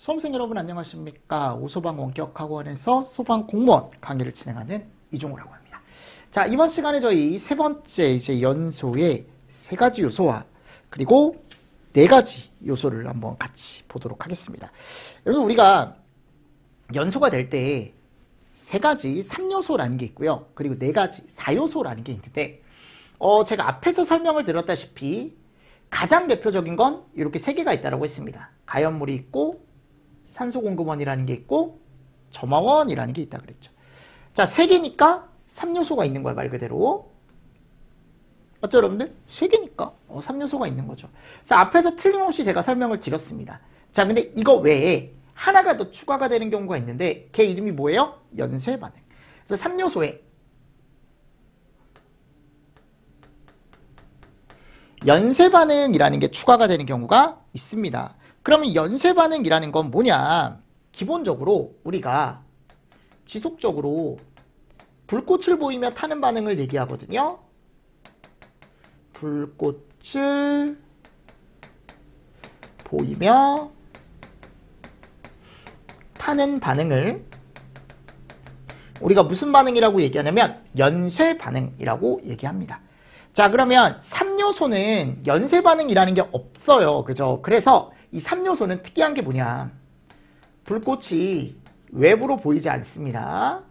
수험생 여러분 안녕하십니까? 오소방 원격학원에서 소방 공무원 강의를 진행하는 이종우라고 합니다. 자, 이번 시간에 저희 세 번째 이제 연소의 세 가지 요소와 그리고 네 가지 요소를 한번 같이 보도록 하겠습니다. 여러분, 우리가 연소가 될 때 세 가지 3요소라는 게 있고요. 그리고 네 가지 4요소라는 게 있는데, 제가 앞에서 설명을 드렸다시피 가장 대표적인 건 이렇게 세 개가 있다고 했습니다. 가연물이 있고, 산소공급원이라는 게 있고, 점화원이라는 게 있다 그랬죠. 자, 세 개니까 3요소가 있는 거야, 말 그대로. 맞죠, 여러분들? 세 개니까 3요소가 있는 거죠. 그래서 앞에서 틀림없이 제가 설명을 드렸습니다. 자, 근데 이거 외에 하나가 더 추가가 되는 경우가 있는데, 걔 이름이 뭐예요? 연쇄 반응. 그래서 3요소에 연쇄 반응이라는 게 추가가 되는 경우가 있습니다. 그러면 연쇄 반응이라는 건 뭐냐? 기본적으로 우리가 지속적으로 불꽃을 보이며 타는 반응을 얘기하거든요. 불꽃을 보이며 타는 반응을 우리가 무슨 반응이라고 얘기하냐면 연쇄 반응이라고 얘기합니다. 자, 그러면 3요소는 연쇄 반응이라는 게 없어요. 그죠? 그래서 이 3요소는 특이한 게 뭐냐? 불꽃이 외부로 보이지 않습니다.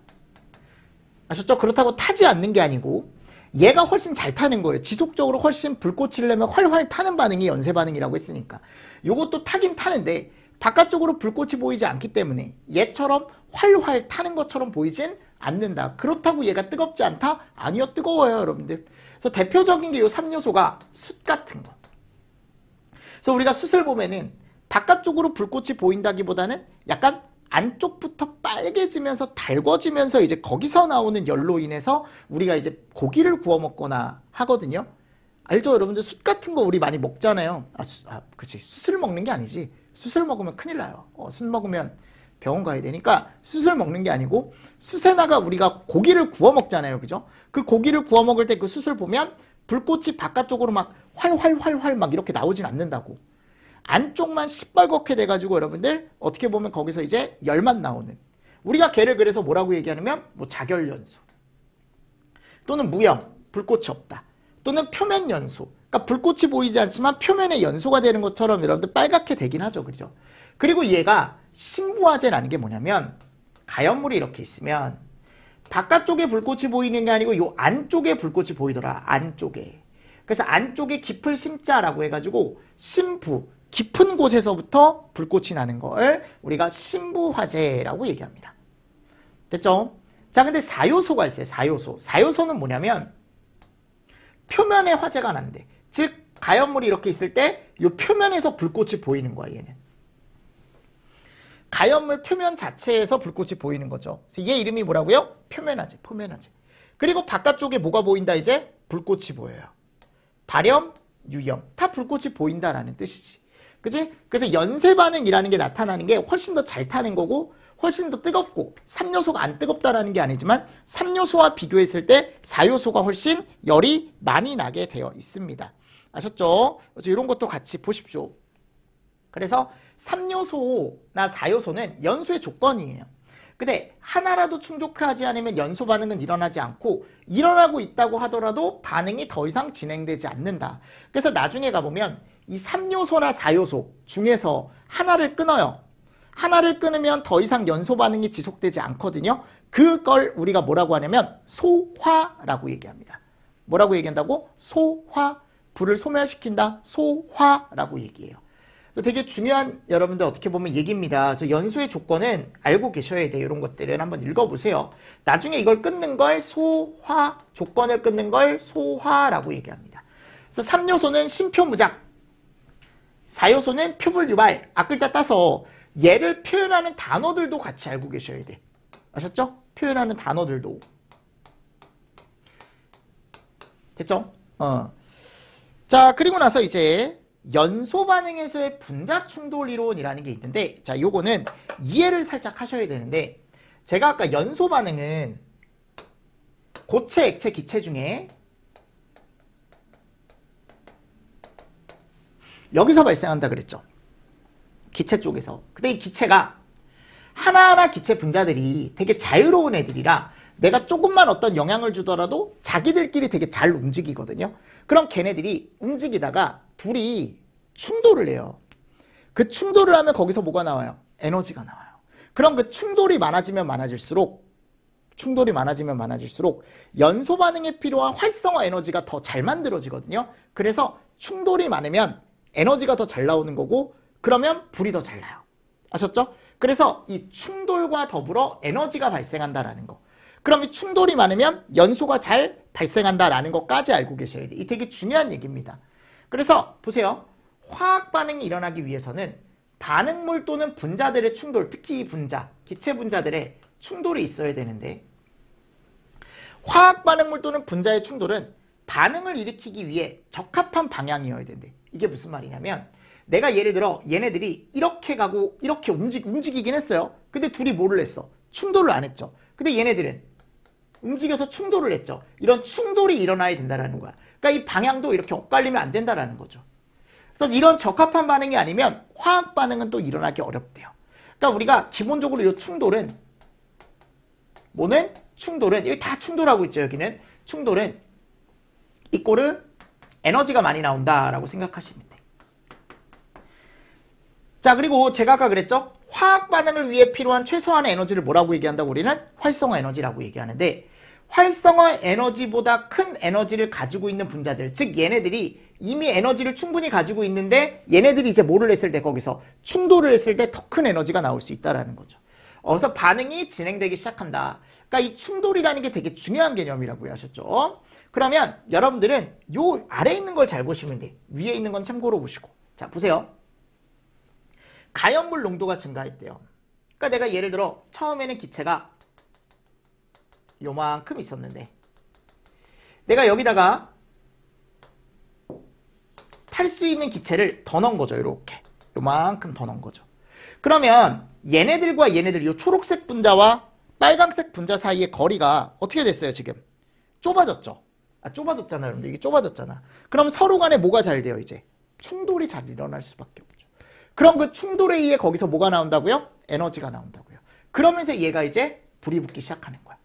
아셨죠? 그렇다고 타지 않는 게 아니고 얘가 훨씬 잘 타는 거예요. 지속적으로 훨씬 불꽃을 내면 활활 타는 반응이 연쇄 반응이라고 했으니까. 요것도 타긴 타는데 바깥쪽으로 불꽃이 보이지 않기 때문에 얘처럼 활활 타는 것처럼 보이진 않는다. 그렇다고 얘가 뜨겁지 않다? 아니요, 뜨거워요, 여러분들. 그래서 대표적인 게 요 3요소가 숯 같은 거. 그래서 우리가 숯을 보면은 바깥쪽으로 불꽃이 보인다기보다는 약간 안쪽부터 빨개지면서 달궈지면서 이제 거기서 나오는 열로 인해서 우리가 이제 고기를 구워 먹거나 하거든요. 알죠? 여러분들 숯 같은 거 우리 많이 먹잖아요. 그치. 숯을 먹는 게 아니지. 숯을 먹으면 큰일 나요. 숯 먹으면 병원 가야 되니까 숯을 먹는 게 아니고 숯에다가 우리가 고기를 구워 먹잖아요. 그죠? 그 고기를 구워 먹을 때 그 숯을 보면 불꽃이 바깥쪽으로 막 활활활활 막 이렇게 나오진 않는다고. 안쪽만 시뻘겋게 돼가지고 여러분들 어떻게 보면 거기서 이제 열만 나오는. 우리가 걔를 그래서 뭐라고 얘기하냐면 뭐 자결연소 또는 무영, 불꽃이 없다. 또는 표면 연소. 그러니까 불꽃이 보이지 않지만 표면에 연소가 되는 것처럼 여러분들 빨갛게 되긴 하죠. 그죠? 그리고 얘가 신부화재라는 게 뭐냐면 가연물이 이렇게 있으면 바깥쪽에 불꽃이 보이는 게 아니고 요 안쪽에 불꽃이 보이더라. 안쪽에. 그래서 안쪽에 깊을 심자라고 해가지고 신부, 깊은 곳에서부터 불꽃이 나는 걸 우리가 신부화재라고 얘기합니다. 됐죠? 자, 근데 4요소가 있어요. 4요소. 4요소는 뭐냐면 표면에 화재가 난대. 즉 가연물이 이렇게 있을 때 이 표면에서 불꽃이 보이는 거야, 얘는. 가연물 표면 자체에서 불꽃이 보이는 거죠. 그래서 얘 이름이 뭐라고요? 표면화재, 표면화재. 그리고 바깥쪽에 뭐가 보인다 이제? 불꽃이 보여요. 발염, 유염. 다 불꽃이 보인다라는 뜻이지. 그지? 그래서 연쇄 반응이라는 게 나타나는 게 훨씬 더 잘 타는 거고 훨씬 더 뜨겁고 3요소가 안 뜨겁다라는 게 아니지만 3요소와 비교했을 때 4요소가 훨씬 열이 많이 나게 되어 있습니다. 아셨죠? 그래서 이런 것도 같이 보십시오. 그래서 3요소나 4요소는 연소의 조건이에요. 근데 하나라도 충족하지 않으면 연소 반응은 일어나지 않고 일어나고 있다고 하더라도 반응이 더 이상 진행되지 않는다. 그래서 나중에 가보면 이 3요소나 4요소 중에서 하나를 끊어요. 하나를 끊으면 더 이상 연소 반응이 지속되지 않거든요. 그걸 우리가 뭐라고 하냐면 소화라고 얘기합니다. 뭐라고 얘기한다고? 소화. 불을 소멸시킨다. 소화라고 얘기해요. 되게 중요한 여러분들 어떻게 보면 얘기입니다. 그래서 연소의 조건은 알고 계셔야 돼요. 이런 것들은 한번 읽어보세요. 나중에 이걸 끊는 걸 소화, 조건을 끊는 걸 소화라고 얘기합니다. 그래서 3요소는 심표무작, 4요소는 표불유발. 앞글자 따서 얘를 표현하는 단어들도 같이 알고 계셔야 돼. 아셨죠? 표현하는 단어들도. 됐죠? 자, 그리고 나서 이제 연소 반응에서의 분자 충돌 이론이라는 게 있는데, 자, 요거는 이해를 살짝 하셔야 되는데, 제가 아까 연소 반응은 고체, 액체, 기체 중에 여기서 발생한다 그랬죠. 기체 쪽에서. 근데 이 기체가 하나하나 기체 분자들이 되게 자유로운 애들이라 내가 조금만 어떤 영향을 주더라도 자기들끼리 되게 잘 움직이거든요. 그럼 걔네들이 움직이다가 둘이 충돌을 해요. 그 충돌을 하면 거기서 뭐가 나와요? 에너지가 나와요. 그럼 그 충돌이 많아지면 많아질수록 연소 반응에 필요한 활성화 에너지가 더 잘 만들어지거든요. 그래서 충돌이 많으면 에너지가 더 잘 나오는 거고 그러면 불이 더 잘 나요. 아셨죠? 그래서 이 충돌과 더불어 에너지가 발생한다라는 거. 그럼 이 충돌이 많으면 연소가 잘 발생한다라는 것까지 알고 계셔야 돼요. 이 되게 중요한 얘기입니다. 그래서 보세요. 화학 반응이 일어나기 위해서는 반응물 또는 분자들의 충돌, 특히 분자, 기체 분자들의 충돌이 있어야 되는데 화학 반응물 또는 분자의 충돌은 반응을 일으키기 위해 적합한 방향이어야 된대. 이게 무슨 말이냐면 내가 예를 들어 얘네들이 이렇게 가고 이렇게 움직이긴 했어요. 근데 둘이 뭐를 했어? 충돌을 안 했죠. 근데 얘네들은 움직여서 충돌을 했죠. 이런 충돌이 일어나야 된다는 거야. 그러니까 이 방향도 이렇게 엇갈리면 안 된다는 거죠. 그래서 이런 적합한 반응이 아니면 화학 반응은 또 일어나기 어렵대요. 그러니까 우리가 기본적으로 이 충돌은 뭐는? 충돌은 여기 다 충돌하고 있죠. 여기는 충돌은 이꼬르 에너지가 많이 나온다라고 생각하시면 돼요. 자, 그리고 제가 아까 그랬죠? 화학 반응을 위해 필요한 최소한의 에너지를 뭐라고 얘기한다고? 우리는 활성화 에너지라고 얘기하는데 활성화 에너지보다 큰 에너지를 가지고 있는 분자들, 즉 얘네들이 이미 에너지를 충분히 가지고 있는데 얘네들이 이제 뭐를 했을 때 거기서 충돌을 했을 때 더 큰 에너지가 나올 수 있다는 거죠. 그래서 반응이 진행되기 시작한다. 그러니까 이 충돌이라는 게 되게 중요한 개념이라고 하셨죠. 그러면 여러분들은 요 아래에 있는 걸 잘 보시면 돼. 위에 있는 건 참고로 보시고. 자, 보세요. 가연물 농도가 증가했대요. 그러니까 내가 예를 들어 처음에는 기체가 요만큼 있었는데 내가 여기다가 탈 수 있는 기체를 더 넣은 거죠. 이렇게 요만큼 더 넣은 거죠. 그러면 얘네들과 얘네들 이 초록색 분자와 빨간색 분자 사이의 거리가 어떻게 됐어요? 지금 좁아졌죠. 좁아졌잖아요. 여러분들 이게 좁아졌잖아. 그럼 서로 간에 뭐가 잘 돼요? 이제 충돌이 잘 일어날 수밖에 없죠. 그럼 그 충돌에 의해 거기서 뭐가 나온다고요? 에너지가 나온다고요. 그러면서 얘가 이제 불이 붙기 시작하는 거야.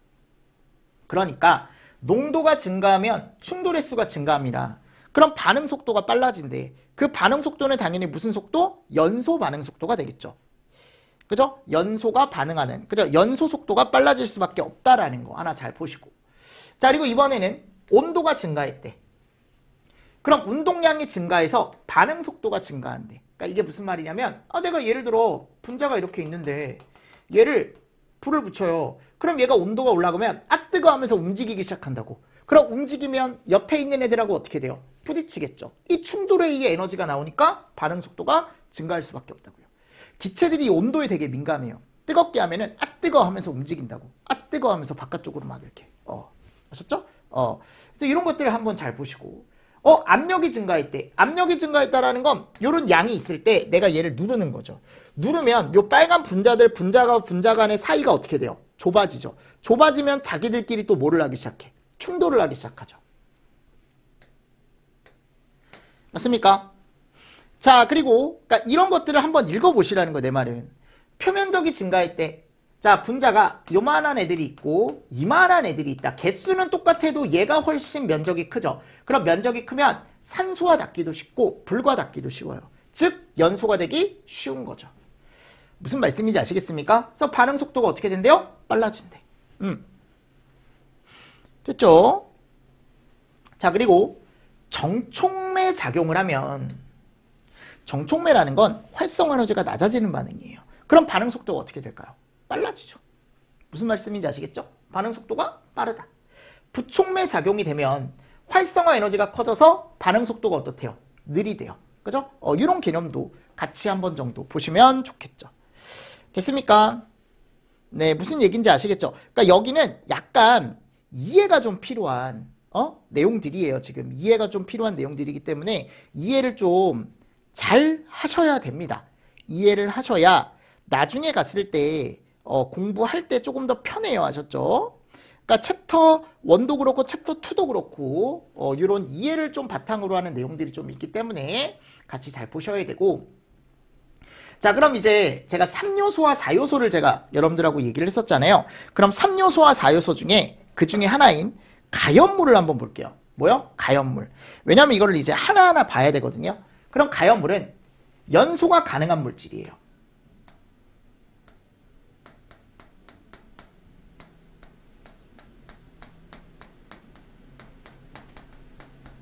그러니까 농도가 증가하면 충돌 횟수가 증가합니다. 그럼 반응 속도가 빨라진대. 그 반응 속도는 당연히 무슨 속도? 연소 반응 속도가 되겠죠. 그죠? 연소가 반응하는, 그죠? 연소 속도가 빨라질 수밖에 없다라는 거 하나 잘 보시고. 자, 그리고 이번에는 온도가 증가했대. 그럼 운동량이 증가해서 반응 속도가 증가한대. 그러니까 이게 무슨 말이냐면 내가 예를 들어 분자가 이렇게 있는데 얘를 불을 붙여요. 그럼 얘가 온도가 올라가면 뜨거 하면서 움직이기 시작한다고. 그럼 움직이면 옆에 있는 애들하고 어떻게 돼요? 부딪히겠죠. 이 충돌에 의해 에너지가 나오니까 반응 속도가 증가할 수밖에 없다고요. 기체들이 온도에 되게 민감해요. 뜨겁게 하면은 뜨거 하면서 움직인다고. 뜨거 하면서 바깥쪽으로 막 이렇게. 아셨죠? 그래서 이런 것들을 한번 잘 보시고. 압력이 증가했대. 압력이 증가했다라는 건 이런 양이 있을 때 내가 얘를 누르는 거죠. 누르면 요 빨간 분자들 분자가 분자 간의 사이가 어떻게 돼요? 좁아지죠. 좁아지면 자기들끼리 또 뭐를 하기 시작해? 충돌을 하기 시작하죠. 맞습니까? 자, 그리고 그러니까 이런 것들을 한번 읽어보시라는 거예요. 내 말은. 표면적이 증가했대. 자, 분자가 요만한 애들이 있고 이만한 애들이 있다. 개수는 똑같아도 얘가 훨씬 면적이 크죠. 그럼 면적이 크면 산소와 닿기도 쉽고 불과 닿기도 쉬워요. 즉 연소가 되기 쉬운 거죠. 무슨 말씀인지 아시겠습니까? 그래서 반응 속도가 어떻게 된대요? 빨라진대. 됐죠? 자, 그리고 정촉매 작용을 하면 정촉매라는 건 활성 에너지가 낮아지는 반응이에요. 그럼 반응 속도가 어떻게 될까요? 빨라지죠. 무슨 말씀인지 아시겠죠? 반응 속도가 빠르다. 부촉매 작용이 되면 활성화 에너지가 커져서 반응 속도가 어떻대요? 느리대요. 그죠? 이런 개념도 같이 한번 정도 보시면 좋겠죠. 됐습니까? 네, 무슨 얘기인지 아시겠죠? 그러니까 여기는 약간 이해가 좀 필요한 내용들이에요. 지금 이해가 좀 필요한 내용들이기 때문에 이해를 좀 잘 하셔야 됩니다. 이해를 하셔야 나중에 갔을 때 공부할 때 조금 더 편해요. 아셨죠? 그러니까 챕터 1도 그렇고 챕터 2도 그렇고 이런 이해를 좀 바탕으로 하는 내용들이 좀 있기 때문에 같이 잘 보셔야 되고, 자, 그럼 이제 제가 3요소와 4요소를 제가 여러분들하고 얘기를 했었잖아요. 그럼 3요소와 4요소 중에 그 중에 하나인 가연물을 한번 볼게요. 뭐요? 가연물. 왜냐면 이거를 이제 하나하나 봐야 되거든요. 그럼 가연물은 연소가 가능한 물질이에요.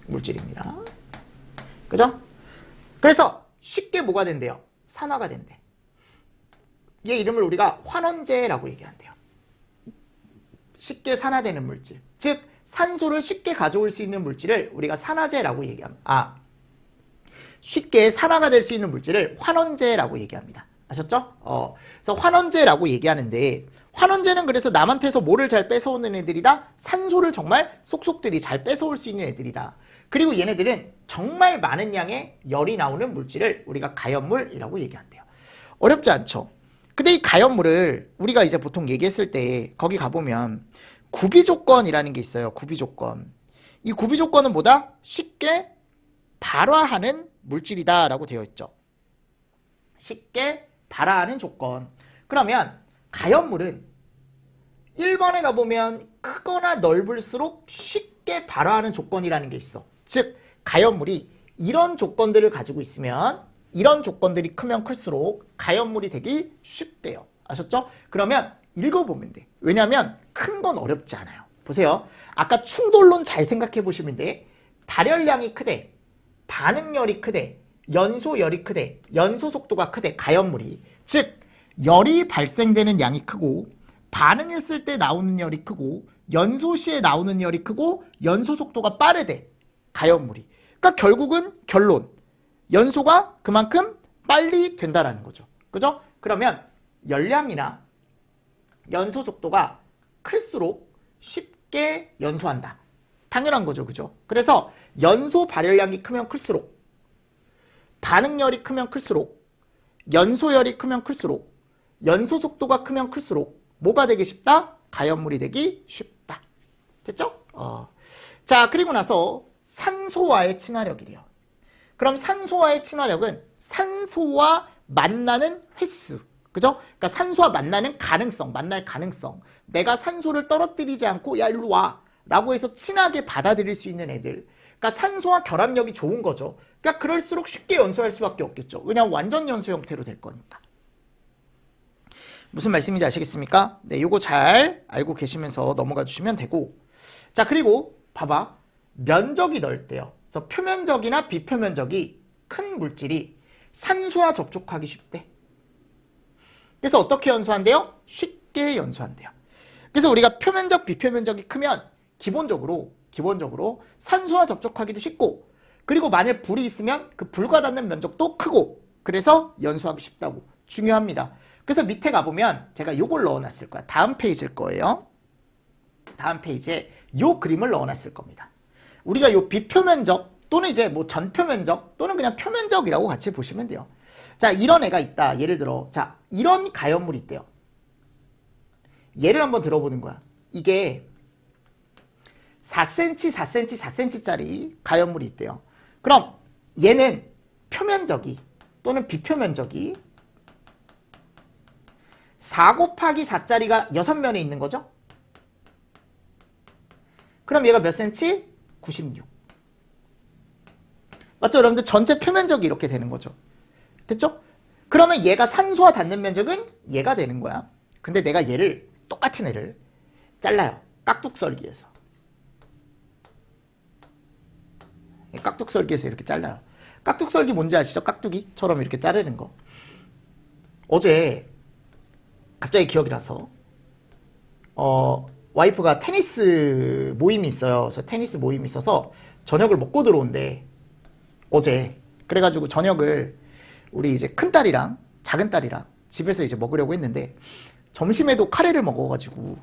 물질입니다. 그죠? 그래서 쉽게 뭐가 된대요? 산화가 된대. 얘 이름을 우리가 환원제라고 얘기한대요. 쉽게 산화되는 물질. 즉 산소를 쉽게 가져올 수 있는 물질을 우리가 산화제라고 얘기합니다. 쉽게 산화가 될 수 있는 물질을 환원제라고 얘기합니다. 아셨죠? 그래서 환원제라고 얘기하는데, 환원제는 그래서 남한테서 뭐를 잘 뺏어오는 애들이다? 산소를 정말 쏙쏙들이 잘 뺏어올 수 있는 애들이다. 그리고 얘네들은 정말 많은 양의 열이 나오는 물질을 우리가 가연물이라고 얘기한대요. 어렵지 않죠? 근데 이 가연물을 우리가 이제 보통 얘기했을 때 거기 가보면 구비조건이라는 게 있어요. 구비조건. 이 구비조건은 뭐다? 쉽게 발화하는 물질이다 라고 되어 있죠. 쉽게 발화하는 조건. 그러면 가연물은 1번에 가보면 크거나 넓을수록 쉽게 발화하는 조건이라는 게 있어. 즉 가연물이 이런 조건들을 가지고 있으면, 이런 조건들이 크면 클수록 가연물이 되기 쉽대요. 아셨죠? 그러면 읽어보면 돼. 왜냐하면 큰 건 어렵지 않아요. 보세요. 아까 충돌론 잘 생각해 보시면 돼. 발열량이 크대, 반응열이 크대, 연소열이 크대, 연소 속도가 크대, 가연물이. 즉 열이 발생되는 양이 크고, 반응했을 때 나오는 열이 크고, 연소 시에 나오는 열이 크고, 연소 속도가 빠르대, 가연물이. 그러니까 결국은 결론, 연소가 그만큼 빨리 된다라는 거죠. 그죠? 그러면 열량이나 연소 속도가 클수록 쉽게 연소한다. 당연한 거죠. 그죠? 그래서 연소 발열량이 크면 클수록, 반응열이 크면 클수록, 연소열이 크면 클수록, 연소 속도가 크면 클수록 뭐가 되기 쉽다? 가연물이 되기 쉽다. 됐죠? 자, 그리고 나서 산소와의 친화력이래요. 그럼 산소와의 친화력은 산소와 만나는 횟수. 그죠? 그러니까 산소와 만나는 가능성, 만날 가능성. 내가 산소를 떨어뜨리지 않고 야 일로 와 라고 해서 친하게 받아들일 수 있는 애들. 그러니까 산소와 결합력이 좋은 거죠. 그러니까 그럴수록 쉽게 연소할 수밖에 없겠죠. 왜냐하면 완전 연소 형태로 될 거니까. 무슨 말씀인지 아시겠습니까? 네, 요거 잘 알고 계시면서 넘어가 주시면 되고. 자, 그리고 봐봐. 면적이 넓대요. 그래서 표면적이나 비표면적이 큰 물질이 산소와 접촉하기 쉽대. 그래서 어떻게 연소한대요? 쉽게 연소한대요. 그래서 우리가 표면적, 비표면적이 크면 기본적으로 산소와 접촉하기도 쉽고, 그리고 만일 불이 있으면 그 불과 닿는 면적도 크고, 그래서 연소하기 쉽다고. 중요합니다. 그래서 밑에 가보면 제가 요걸 넣어놨을 거야. 다음 페이지일 거예요. 다음 페이지에 요 그림을 넣어놨을 겁니다. 우리가 요 비표면적 또는 이제 뭐 전표면적 또는 그냥 표면적이라고 같이 보시면 돼요. 자, 이런 애가 있다. 예를 들어, 자, 이런 가연물이 있대요. 얘를 한번 들어보는 거야. 이게 4cm, 4cm, 4cm짜리 가연물이 있대요. 그럼 얘는 표면적이 또는 비표면적이 4 곱하기 4짜리가 6면에 있는 거죠? 그럼 얘가 몇 cm? 96. 맞죠? 여러분들 전체 표면적이 이렇게 되는 거죠. 됐죠? 그러면 얘가 산소와 닿는 면적은 얘가 되는 거야. 근데 내가 얘를, 똑같은 애를 잘라요. 깍둑썰기에서. 깍둑썰기에서 이렇게 잘라요. 깍둑썰기 뭔지 아시죠? 깍두기처럼 이렇게 자르는 거. 어제 갑자기 기억이 나서 와이프가 테니스 모임이 있어요. 그래서 테니스 모임이 있어서 저녁을 먹고 들어온대. 어제. 그래가지고 저녁을 우리 이제 큰딸이랑 작은딸이랑 집에서 이제 먹으려고 했는데, 점심에도 카레를 먹어가지고,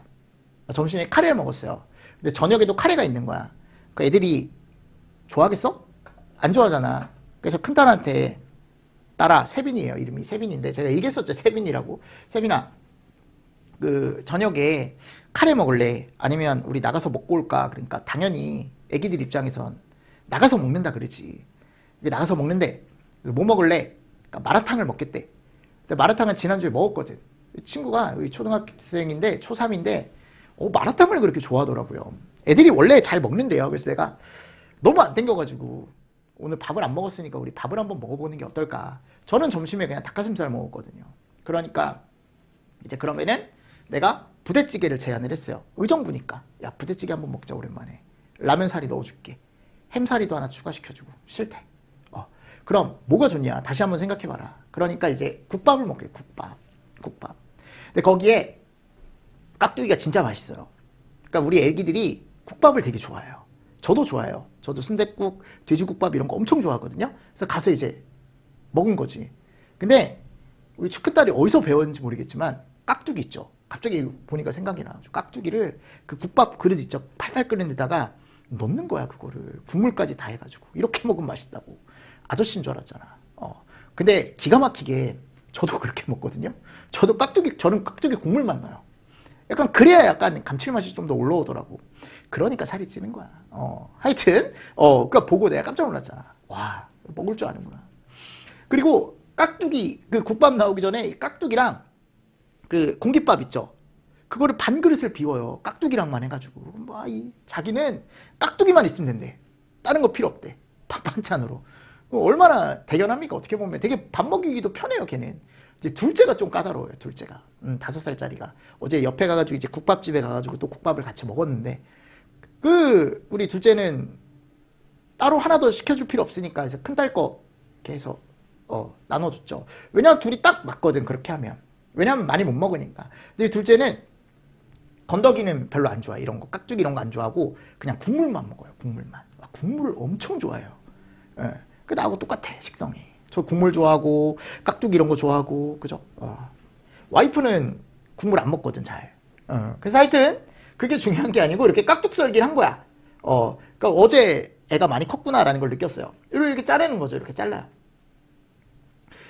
점심에 카레를 먹었어요. 근데 저녁에도 카레가 있는 거야. 그 애들이 좋아하겠어? 안 좋아하잖아. 그래서 큰딸한테, 딸아, 세빈이에요. 이름이 세빈인데 제가 얘기했었죠. 세빈이라고. 세빈아, 그 저녁에 카레 먹을래? 아니면 우리 나가서 먹고 올까? 그러니까 당연히 애기들 입장에선 나가서 먹는다 그러지. 나가서 먹는데 뭐 먹을래? 그러니까 마라탕을 먹겠대. 근데 마라탕은 지난주에 먹었거든. 친구가 초등학생인데 초3인데 마라탕을 그렇게 좋아하더라고요. 애들이 원래 잘 먹는데요. 그래서 내가 너무 안 땡겨가지고 오늘 밥을 안 먹었으니까 우리 밥을 한번 먹어보는 게 어떨까. 저는 점심에 그냥 닭가슴살 먹었거든요. 그러니까 이제 그러면은 내가 부대찌개를 제안을 했어요. 의정부니까. 야, 부대찌개 한번 먹자 오랜만에. 라면사리 넣어줄게. 햄사리도 하나 추가시켜주고. 싫대. 그럼 뭐가 좋냐? 다시 한번 생각해봐라. 그러니까 이제 국밥을 먹게. 국밥. 근데 거기에 깍두기가 진짜 맛있어요. 그러니까 우리 애기들이 국밥을 되게 좋아해요. 저도 좋아해요. 저도 순댓국, 돼지국밥 이런 거 엄청 좋아하거든요. 그래서 가서 이제 먹은 거지. 근데 우리 큰딸이 어디서 배웠는지 모르겠지만 깍두기 있죠. 갑자기 보니까 생각이 나. 깍두기를 그 국밥 그릇 있죠. 팔팔 끓는 데다가 넣는 거야. 그거를 국물까지 다 해가지고 이렇게 먹으면 맛있다고. 아저씨인 줄 알았잖아. 근데 기가 막히게 저도 그렇게 먹거든요. 저는 깍두기 국물만 넣어요. 약간 그래야 약간 감칠맛이 좀 더 올라오더라고. 그러니까 살이 찌는 거야. 하여튼 그러니까 보고 내가 깜짝 놀랐잖아. 와, 먹을 줄 아는구나. 그리고 깍두기 그 국밥 나오기 전에 깍두기랑 그 공깃밥 있죠. 그거를 반 그릇을 비워요. 깍두기랑만 해가지고. 자기는 깍두기만 있으면 된대. 다른 거 필요 없대. 밥 반찬으로. 얼마나 대견합니까? 어떻게 보면 되게 밥 먹이기도 편해요. 걔는. 이제 둘째가 좀 까다로워요. 둘째가 5살짜리가 어제 옆에 가가지고 이제 국밥집에 가가지고 또 국밥을 같이 먹었는데 우리 둘째는 따로 하나 더 시켜줄 필요 없으니까 이제 큰딸 거 이렇게 해서 나눠줬죠. 왜냐면 둘이 딱 맞거든. 그렇게 하면. 왜냐면 많이 못 먹으니까. 근데 둘째는 건더기는 별로 안 좋아해. 이런 거 깍두기 이런 거 안 좋아하고 그냥 국물만 먹어요. 국물만. 국물을 엄청 좋아해요. 예. 그 나하고 똑같아. 식성이. 저 국물 좋아하고 깍두기 이런 거 좋아하고 그죠? 와이프는 국물 안 먹거든 잘. 그래서 하여튼 그게 중요한 게 아니고 이렇게 깍둑썰기를 한 거야. 그러니까 어제 애가 많이 컸구나라는 걸 느꼈어요. 이렇게 자르는 거죠. 이렇게 잘라요.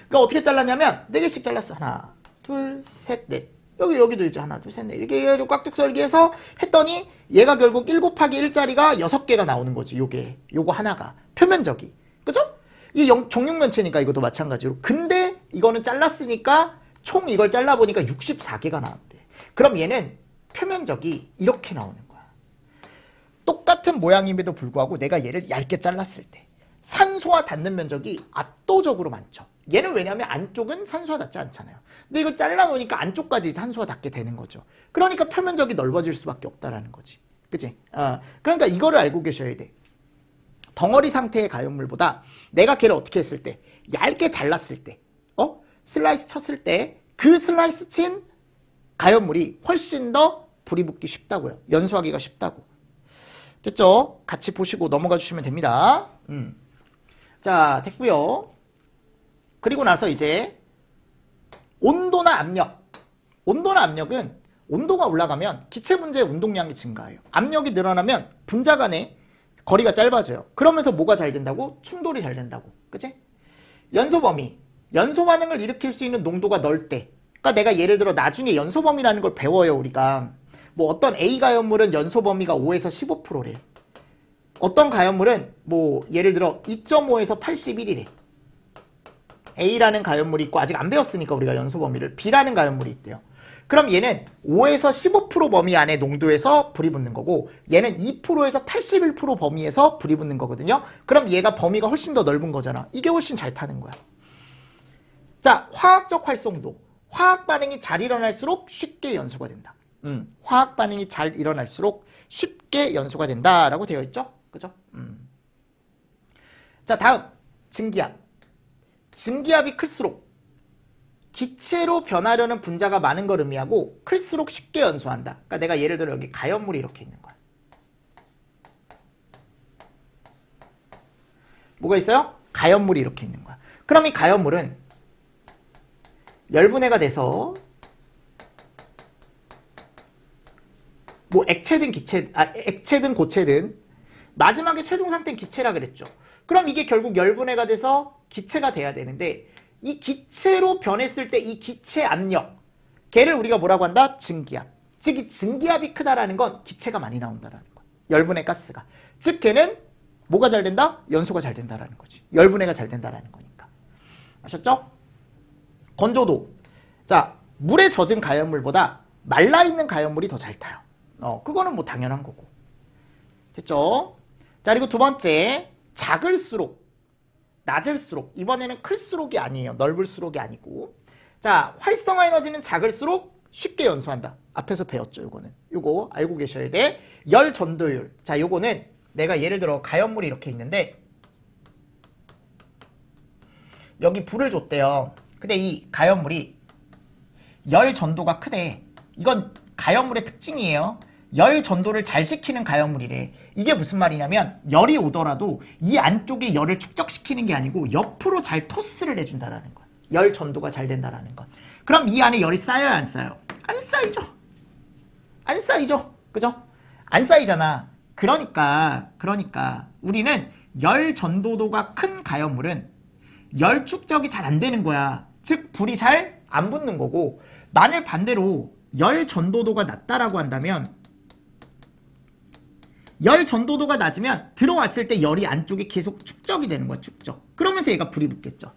그러니까 어떻게 잘랐냐면 4개씩 잘랐어. 하나, 둘, 셋, 넷. 여기도 있죠. 하나, 둘, 셋, 넷. 이렇게 해가지고 깍둑썰기해서 했더니 얘가 결국 1 곱하기 1짜리가 6개가 나오는 거지. 요거 하나가. 표면적이. 그죠? 이 정육면체니까 이것도 마찬가지로. 근데 이거는 잘랐으니까 총 이걸 잘라보니까 64개가 나왔대. 그럼 얘는 표면적이 이렇게 나오는 거야. 똑같은 모양임에도 불구하고 내가 얘를 얇게 잘랐을 때 산소와 닿는 면적이 압도적으로 많죠. 얘는 왜냐하면 안쪽은 산소와 닿지 않잖아요. 근데 이걸 잘라놓으니까 안쪽까지 산소와 닿게 되는 거죠. 그러니까 표면적이 넓어질 수밖에 없다라는 거지. 그치? 그러니까 이거를 알고 계셔야 돼. 덩어리 상태의 가염물보다 내가 걔를 어떻게 했을 때 얇게 잘랐을 때 슬라이스 쳤을 때 그 슬라이스 친 가염물이 훨씬 더 불이 붙기 쉽다고요. 연소하기가 쉽다고. 됐죠? 같이 보시고 넘어가 주시면 됩니다. 자, 됐고요. 그리고 나서 이제 온도나 압력. 온도나 압력은 온도가 올라가면 기체 분자의 운동량이 증가해요. 압력이 늘어나면 분자 간의 거리가 짧아져요. 그러면서 뭐가 잘 된다고? 충돌이 잘 된다고. 그치? 연소 범위. 연소 반응을 일으킬 수 있는 농도가 넓을 때. 그러니까 내가 예를 들어 나중에 연소 범위라는 걸 배워요, 우리가. 뭐 어떤 A 가염물은 연소 범위가 5에서 15%래. 어떤 가염물은 뭐 예를 들어 2.5에서 81이래. A라는 가염물이 있고 아직 안 배웠으니까 우리가 연소 범위를. B라는 가염물이 있대요. 그럼 얘는 5에서 15% 범위 안에 농도에서 불이 붙는 거고 얘는 2%에서 81% 범위에서 불이 붙는 거거든요. 그럼 얘가 범위가 훨씬 더 넓은 거잖아. 이게 훨씬 잘 타는 거야. 자, 화학적 활성도. 화학 반응이 잘 일어날수록 쉽게 연소가 된다. 화학 반응이 잘 일어날수록 쉽게 연소가 된다라고 되어 있죠. 그죠? 자, 다음 증기압. 증기압이 클수록 기체로 변하려는 분자가 많은 걸 의미하고 클수록 쉽게 연소한다. 그러니까 내가 예를 들어 여기 가염물이 이렇게 있는 거야. 뭐가 있어요? 가염물이 이렇게 있는 거야. 그럼 이 가염물은 열분해가 돼서 뭐 액체든 액체든 고체든 마지막에 최종 상태는 기체라 그랬죠. 그럼 이게 결국 열분해가 돼서 기체가 돼야 되는데 이 기체로 변했을 때 이 기체 압력, 걔를 우리가 뭐라고 한다? 증기압. 즉 이 증기압이 크다라는 건 기체가 많이 나온다라는 거야. 열분해 가스가. 즉 걔는 뭐가 잘 된다? 연소가 잘 된다라는 거지. 열분해가 잘 된다라는 거니까. 아셨죠? 건조도. 자, 물에 젖은 가연물보다 말라있는 가연물이 더 잘 타요. 그거는 뭐 당연한 거고. 됐죠? 자, 그리고 두 번째, 작을수록, 낮을수록, 이번에는 클수록이 아니에요. 넓을수록이 아니고. 자, 활성화 에너지는 작을수록 쉽게 연소한다. 앞에서 배웠죠, 요거는. 요거 알고 계셔야 돼. 열 전도율. 자, 요거는 내가 예를 들어 가연물이 이렇게 있는데 여기 불을 줬대요. 근데 이 가연물이 열 전도가 크대. 이건 가연물의 특징이에요. 열 전도를 잘 시키는 가연물이래. 이게 무슨 말이냐면 열이 오더라도 이 안쪽에 열을 축적시키는 게 아니고 옆으로 잘 토스를 해준다라는 거야. 열 전도가 잘 된다라는 거. 그럼 이 안에 열이 쌓여요, 안 쌓여요? 안 쌓이죠. 안 쌓이죠. 그죠? 안 쌓이잖아. 그러니까 우리는 열 전도도가 큰 가연물은 열 축적이 잘 안 되는 거야. 즉 불이 잘 안 붙는 거고, 만일 반대로 열 전도도가 낮다라고 한다면 열 전도도가 낮으면 들어왔을 때 열이 안쪽에 계속 축적이 되는 거야. 축적. 그러면서 얘가 불이 붙겠죠.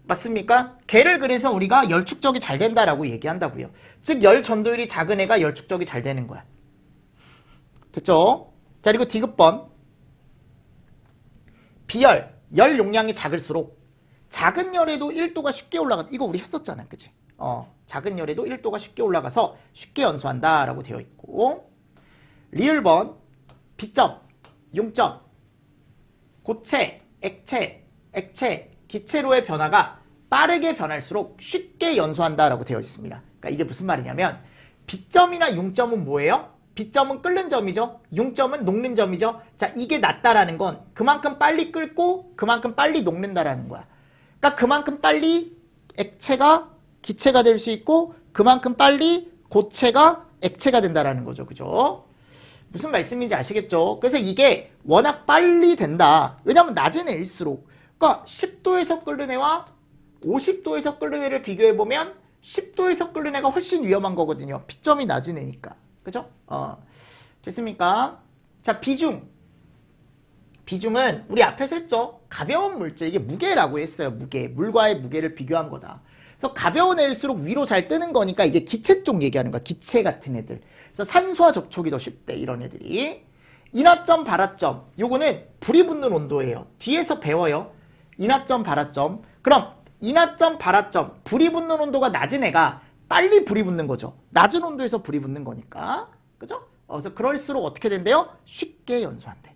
맞습니까? 걔를 그래서 우리가 열 축적이 잘 된다라고 얘기한다고요. 즉 열 전도율이 작은 애가 열 축적이 잘 되는 거야. 됐죠? 자, 그리고 디귿번. 비열, 열 용량이 작을수록 작은 열에도 1도가 쉽게 올라간다. 이거 우리 했었잖아. 그치? 작은 열에도 1도가 쉽게 올라가서 쉽게 연소한다 라고 되어 있고, 리을번, 비점, 용점, 고체, 액체, 기체로의 변화가 빠르게 변할수록 쉽게 연소한다 라고 되어 있습니다. 그러니까 이게 무슨 말이냐면 비점이나 용점은 뭐예요? 비점은 끓는 점이죠. 용점은 녹는 점이죠. 자, 이게 낮다라는 건 그만큼 빨리 끓고 그만큼 빨리 녹는다라는 거야. 그러니까 그만큼 빨리 액체가 기체가 될 수 있고 그만큼 빨리 고체가 액체가 된다라는 거죠. 그죠? 무슨 말씀인지 아시겠죠? 그래서 이게 워낙 빨리 된다. 왜냐하면 낮은 애일수록, 그러니까 10도에서 끓는 애와 50도에서 끓는 애를 비교해보면 10도에서 끓는 애가 훨씬 위험한 거거든요. 피점이 낮은 애니까. 그죠? 됐습니까? 자, 비중은 우리 앞에서 했죠. 가벼운 물질, 이게 무게라고 했어요. 물과의 무게를 비교한 거다. 그래서 가벼운 애일수록 위로 잘 뜨는 거니까 이게 기체 쪽 얘기하는 거야. 기체 같은 애들. 그래서 산소와 접촉이 더 쉽대, 이런 애들이. 인화점, 발화점, 요거는 불이 붙는 온도예요. 뒤에서 배워요. 인화점, 발화점. 그럼 인화점, 발화점, 불이 붙는 온도가 낮은 애가 빨리 불이 붙는 거죠. 낮은 온도에서 불이 붙는 거니까. 그죠? 그래서 그럴수록 어떻게 된대요? 쉽게 연소한대.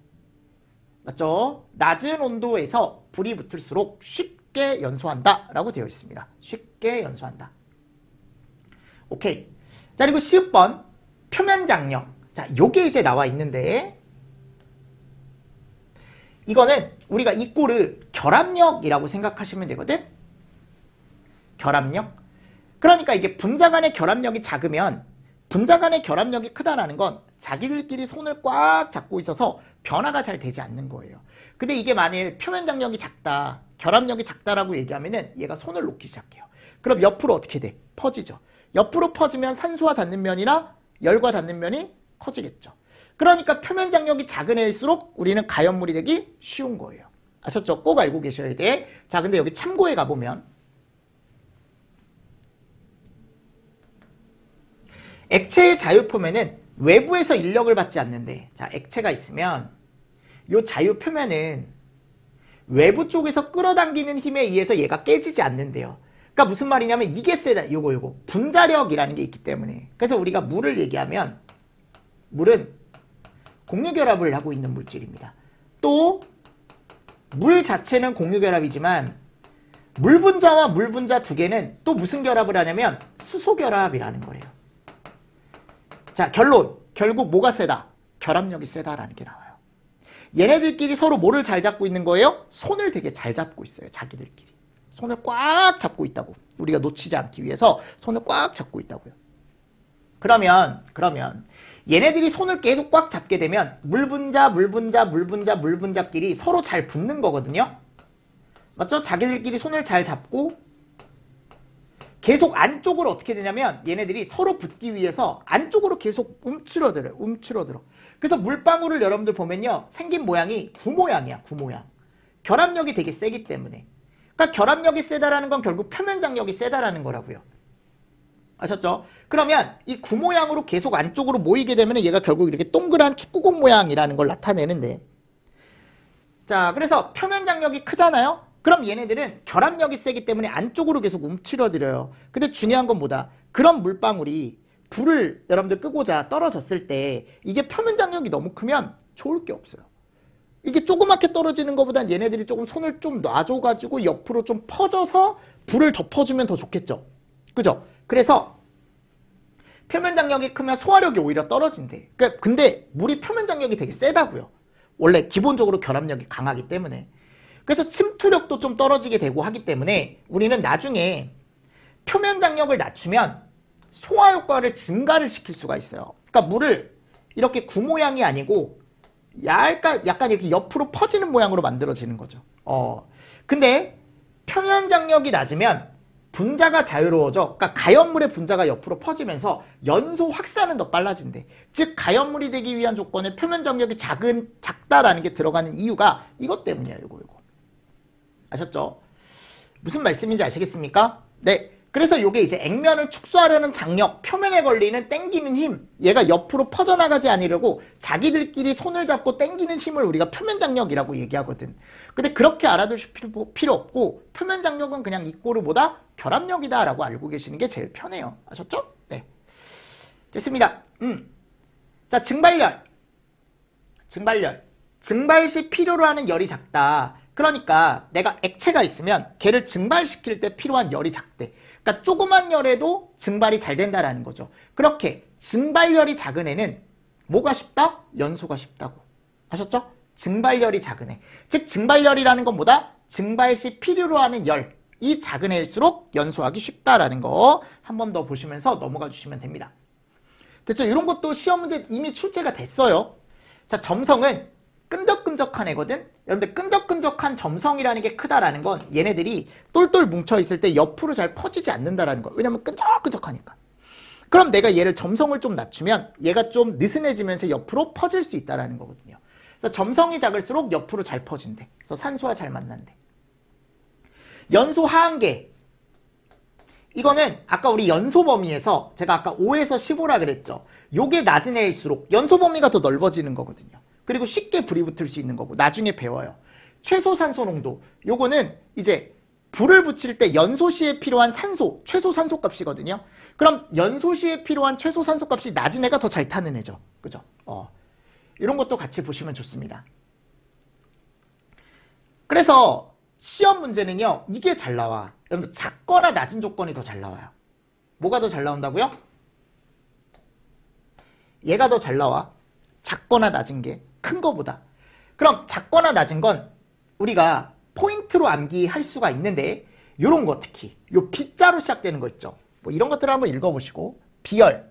맞죠? 낮은 온도에서 불이 붙을수록 쉽게 연소한다 라고 되어 있습니다. 쉽게 연소한다. 오케이. 자, 그리고 10번 표면 장력. 자, 요게 이제 나와 있는데 이거는 우리가 이 꼴을 결합력이라고 생각하시면 되거든. 결합력. 그러니까 이게 분자 간의 결합력이 작으면 분자 간의 결합력이 크다라는 건 자기들끼리 손을 꽉 잡고 있어서 변화가 잘 되지 않는 거예요. 근데 이게 만일 표면 장력이 작다, 결합력이 작다라고 얘기하면은 얘가 손을 놓기 시작해요. 그럼 옆으로 어떻게 돼? 퍼지죠. 옆으로 퍼지면 산소와 닿는 면이나 열과 닿는 면이 커지겠죠. 그러니까 표면 장력이 작은 애일수록 우리는 가연물이 되기 쉬운 거예요. 아셨죠? 꼭 알고 계셔야 돼. 자, 근데 여기 참고에 가보면 액체의 자유표면은 외부에서 인력을 받지 않는데, 자, 액체가 있으면 이 자유표면은 외부 쪽에서 끌어당기는 힘에 의해서 얘가 깨지지 않는데요. 그러니까 무슨 말이냐면 이게 세다. 요거 분자력이라는 게 있기 때문에. 그래서 우리가 물을 얘기하면 물은 공유결합을 하고 있는 물질입니다. 또 물 자체는 공유결합이지만 물분자와 물분자 두 개는 또 무슨 결합을 하냐면 수소결합이라는 거예요. 자, 결론. 결국 뭐가 세다? 결합력이 세다라는 게 나와요. 얘네들끼리 서로 뭐를 잘 잡고 있는 거예요? 손을 되게 잘 잡고 있어요. 자기들끼리. 손을 꽉 잡고 있다고. 우리가 놓치지 않기 위해서 손을 꽉 잡고 있다고요. 그러면 얘네들이 손을 계속 꽉 잡게 되면 물분자끼리 서로 잘 붙는 거거든요. 맞죠? 자기들끼리 손을 잘 잡고 계속 안쪽으로 어떻게 되냐면 얘네들이 서로 붙기 위해서 안쪽으로 계속 움츠러들어요. 그래서 물방울을 여러분들 보면요. 생긴 모양이 구 모양이야. 구 모양. 결합력이 되게 세기 때문에. 그러니까 결합력이 세다라는 건 결국 표면 장력이 세다라는 거라고요. 아셨죠? 그러면 이 구 모양으로 계속 안쪽으로 모이게 되면 얘가 결국 이렇게 동그란 축구공 모양이라는 걸 나타내는데, 자, 그래서 표면 장력이 크잖아요? 그럼 얘네들은 결합력이 세기 때문에 안쪽으로 계속 움츠러들어요. 근데 중요한 건 뭐다? 그런 물방울이 불을 여러분들 끄고자 떨어졌을 때 이게 표면 장력이 너무 크면 좋을 게 없어요. 이게 조그맣게 떨어지는 것보단 얘네들이 조금 손을 좀 놔줘가지고 옆으로 좀 퍼져서 불을 덮어주면 더 좋겠죠. 그죠? 그래서 표면 장력이 크면 소화력이 오히려 떨어진대. 근데 물이 표면 장력이 되게 세다고요. 원래 기본적으로 결합력이 강하기 때문에. 그래서 침투력도 좀 떨어지게 되고 하기 때문에 우리는 나중에 표면 장력을 낮추면 소화 효과를 증가를 시킬 수가 있어요. 그러니까 물을 이렇게 구 모양이 아니고 약간 이렇게 옆으로 퍼지는 모양으로 만들어지는 거죠. 근데 표면 장력이 낮으면 분자가 자유로워져. 그러니까 가염물의 분자가 옆으로 퍼지면서 연소 확산은 더 빨라진대. 즉 가염물이 되기 위한 조건에 표면 장력이 작다라는 게 들어가는 이유가 이것 때문이야. 이거. 아셨죠? 무슨 말씀인지 아시겠습니까? 네. 그래서 이게 이제 액면을 축소하려는 장력, 표면에 걸리는 당기는 힘, 얘가 옆으로 퍼져나가지 않으려고 자기들끼리 손을 잡고 당기는 힘을 우리가 표면 장력이라고 얘기하거든. 근데 그렇게 알아두실 필요 없고 표면 장력은 그냥 이꼬르 뭐다? 결합력이다 라고 알고 계시는 게 제일 편해요. 아셨죠? 네. 됐습니다. 자, 증발열. 증발 시 필요로 하는 열이 작다. 그러니까 내가 액체가 있으면 걔를 증발시킬 때 필요한 열이 작대. 그러니까 조그만 열에도 증발이 잘 된다라는 거죠. 그렇게 증발열이 작은 애는 뭐가 쉽다? 연소가 쉽다고. 아셨죠? 증발열이 작은 애. 즉 증발열이라는 건 뭐다? 증발 시 필요로 하는 열이 작은 애일수록 연소하기 쉽다라는 거 한 번 더 보시면서 넘어가 주시면 됩니다. 됐죠? 이런 것도 시험 문제 이미 출제가 됐어요. 자, 점성은 끈적끈적한 애거든? 여러분들 끈적끈적한 점성이라는 게 크다라는 건 얘네들이 똘똘 뭉쳐있을 때 옆으로 잘 퍼지지 않는다라는 거야. 왜냐면 끈적끈적하니까. 그럼 내가 얘를 점성을 좀 낮추면 얘가 좀 느슨해지면서 옆으로 퍼질 수 있다라는 거거든요. 그래서 점성이 작을수록 옆으로 잘 퍼진대. 그래서 산소와 잘 만난대. 연소 하한계. 이거는 아까 우리 연소 범위에서 제가 아까 5에서 15라 그랬죠. 요게 낮은 애일수록 연소 범위가 더 넓어지는 거거든요. 그리고 쉽게 불이 붙을 수 있는 거고 나중에 배워요. 최소 산소 농도. 요거는 이제 불을 붙일 때 연소 시에 필요한 산소, 최소 산소 값이거든요. 그럼 연소 시에 필요한 최소 산소 값이 낮은 애가 더 잘 타는 애죠. 그죠? 이런 것도 같이 보시면 좋습니다. 그래서 시험 문제는요. 이게 잘 나와. 여러분 작거나 낮은 조건이 더 잘 나와요. 뭐가 더 잘 나온다고요? 얘가 더 잘 나와. 작거나 낮은 게 큰 거보다. 그럼 작거나 낮은 건 우리가 포인트로 암기할 수가 있는데 요런 거 특히 요 B자로 시작되는 거 있죠. 뭐 이런 것들을 한번 읽어보시고 비열,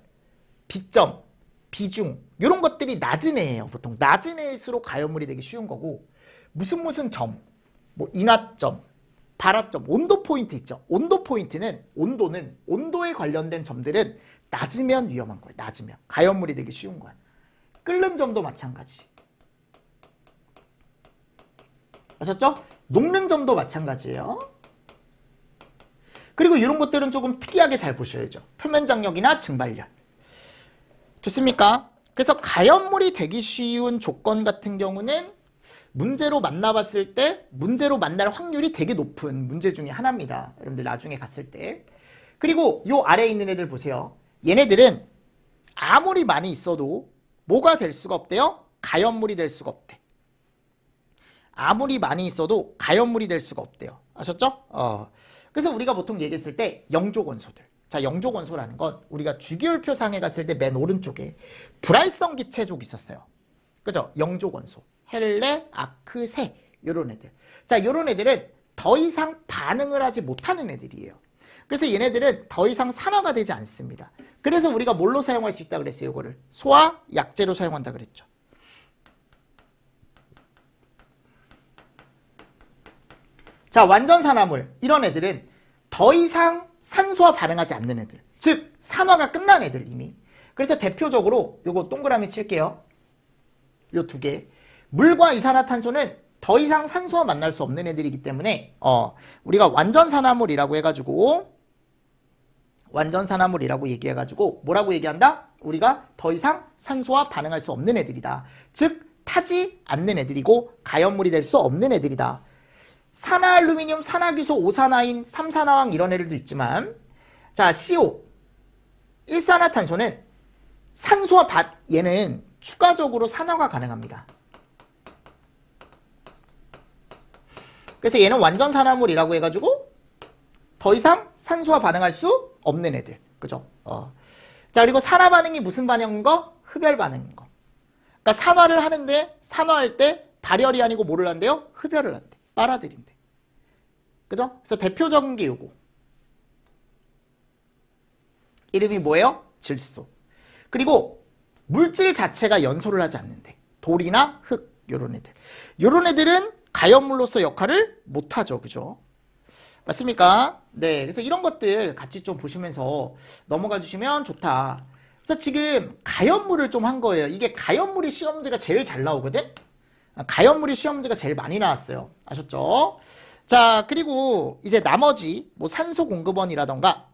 비점, 비중 요런 것들이 낮은 애예요. 보통 낮은 애일수록 가염물이 되기 쉬운 거고 무슨 점, 뭐 인화점, 발화점, 온도 포인트 있죠. 온도 포인트는 온도에 관련된 점들은 낮으면 위험한 거예요. 낮으면 가염물이 되기 쉬운 거야. 끓는 점도 마찬가지. 아셨죠? 녹는 점도 마찬가지예요. 그리고 이런 것들은 조금 특이하게 잘 보셔야죠. 표면 장력이나 증발열. 좋습니까? 그래서 가염물이 되기 쉬운 조건 같은 경우는 문제로 만나봤을 때 문제로 만날 확률이 되게 높은 문제 중에 하나입니다. 여러분들 나중에 갔을 때. 그리고 요 아래에 있는 애들 보세요. 얘네들은 아무리 많이 있어도 뭐가 될 수가 없대요? 가염물이 될 수가 없대. 아무리 많이 있어도 가염물이 될 수가 없대요. 아셨죠? 그래서 우리가 보통 얘기했을 때 영조건소들. 자, 영조건소라는 건 우리가 주기율표상에 갔을 때 맨 오른쪽에 불활성 기체족이 있었어요. 그죠? 영조건소. 헬레, 아크, 세. 요런 애들. 자, 요런 애들은 더 이상 반응을 하지 못하는 애들이에요. 그래서 얘네들은 더 이상 산화가 되지 않습니다. 그래서 우리가 뭘로 사용할 수 있다 그랬어요? 이거를 소화 약재로 사용한다 그랬죠. 자, 완전 산화물 이런 애들은 더 이상 산소와 반응하지 않는 애들. 즉 산화가 끝난 애들 이미. 그래서 대표적으로 요거 동그라미 칠게요. 요 두 개. 물과 이산화탄소는 더 이상 산소와 만날 수 없는 애들이기 때문에 우리가 완전 산화물이라고 해가지고 완전 산화물이라고 얘기해가지고 뭐라고 얘기한다? 우리가 더 이상 산소와 반응할 수 없는 애들이다. 즉 타지 않는 애들이고 가연물이 될 수 없는 애들이다. 산화알루미늄, 산화기소, 오산화인, 삼산화황 이런 애들도 있지만 자 CO, 일산화탄소는 산소와 얘는 추가적으로 산화가 가능합니다. 그래서 얘는 완전 산화물이라고 해가지고 더 이상 산소와 반응할 수 없는 애들. 그죠? 자, 그리고 산화 반응이 무슨 반응인 거? 흡열 반응인 거. 그러니까 산화를 하는데 산화할 때 발열이 아니고 뭐를 한대요? 흡열을 한대. 빨아들인대. 그죠? 그래서 대표적인 게 요거. 이름이 뭐예요? 질소. 그리고 물질 자체가 연소를 하지 않는데. 돌이나 흙, 요런 애들. 요런 애들은 가연물로서 역할을 못하죠. 그죠? 맞습니까? 네. 그래서 이런 것들 같이 좀 보시면서 넘어가 주시면 좋다. 그래서 지금 가연물을 좀 한 거예요. 이게 가연물이 시험 문제가 제일 잘 나오거든? 가연물이 시험 문제가 제일 많이 나왔어요. 아셨죠? 자, 그리고 이제 나머지 뭐 산소 공급원이라던가